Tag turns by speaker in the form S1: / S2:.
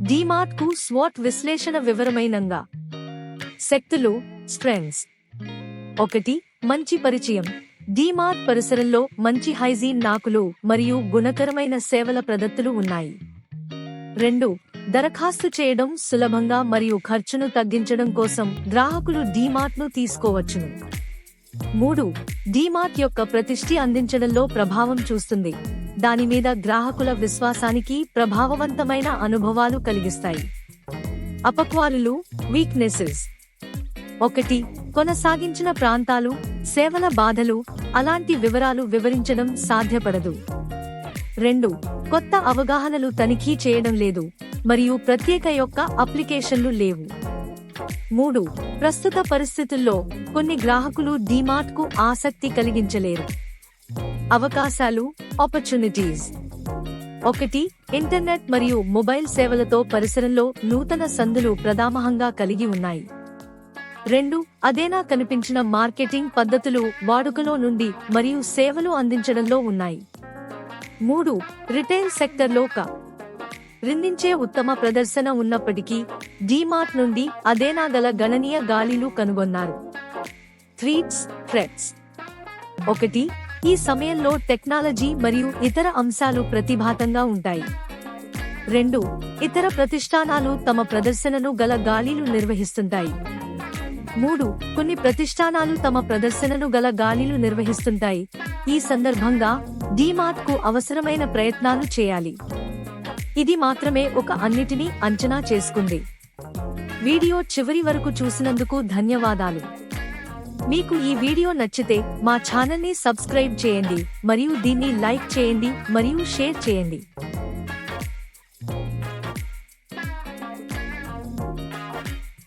S1: డీమార్ట్ కు స్వాట్ విశ్లేషణ వివరమైనంగా. శక్తులు, స్ట్రెంగ్స్. 1. మంచి పరిచయం. డీమార్ట్ పరిసరంలో మంచి హైజీన్ నాకులు మరియు గుణకరమైన సేవల ప్రదత్తులు ఉన్నాయి. 2. దరఖాస్తు చేయడం సులభంగా మరియు ఖర్చును తగ్గించడం కోసం గ్రాహకులు డీమార్ట్ ను తీసుకోవచ్చును. 3. డీమార్ట్ యొక్క ప్రతిష్ఠి అందించడంలో ప్రభావం చూస్తుంది. దాని మీద గ్రాహకుల విశ్వాసానికి ప్రభావవంతమైన అనుభవాలు కలిగిస్తాయి. అపక్వారులు, వీక్నెసెస్. 1. కొనసాగించిన ప్రాంతాలు, సేవల బాధలు. అలాంటి వివరాలు వివరించడం సాధ్యపడదు. 2. కొత్త అవగాహనలు తనిఖీ చేయడం లేదు మరియు ప్రత్యేక యొక్క అప్లికేషన్లు లేవు. 3. ప్రస్తుత పరిస్థితుల్లో కొన్ని గ్రాహకులు డీమార్ట్ కు ఆసక్తి కలిగించలేరు. అవకాశాలు, ఆపర్చునిటీస్. 1. ఇంటర్నెట్ మరియు మొబైల్ సేవలతో పరిసరంలో నూతన సందులు ప్రదామహంగా కలిగి ఉన్నాయి. 2. అదేనా కనిపించిన మార్కెటింగ్ పద్ధతులు వాడుకలో నుండి మరియు సేవలు అందించడంలో ఉన్నాయి. 3. రిటైల్ సెక్టర్లో రిందించే ఉత్తమ ప్రదర్శన ఉన్నప్పటికీ డీమార్ట్ నుండి అదేనా గల గణనీయ గాలిలు కనుగొన్నారు. థ్రెట్స్. 1. ఈ సమయంలో టెక్నాలజీ మరియు ఇతర అంశాలు ప్రతిభాతంగా ఉంటాయి. 2. ఇతర ప్రతిష్టానాలు తమ ప్రదర్శనను గల గాలిలు నిర్వహిస్తుంటాయి. 3. కొన్ని ప్రతిష్టానాలు తమ ప్రదర్శనను గల గాలిలు నిర్వహిస్తుంటాయి. ఈ సందర్భంగా డీమార్ట్ కు అవసరమైన ప్రయత్నాలు చేయాలి. ఇది మాత్రమే ఒక అన్నిటినీ అంచనా చేసుకుంది. వీడియో చివరి వరకు చూసినందుకు ధన్యవాదాలు. మీకు ఈ వీడియో నచ్చితే మా ఛానల్ని సబ్స్క్రైబ్ చేయండి మరియు దీన్ని లైక్ చేయండి మరియు షేర్ చేయండి.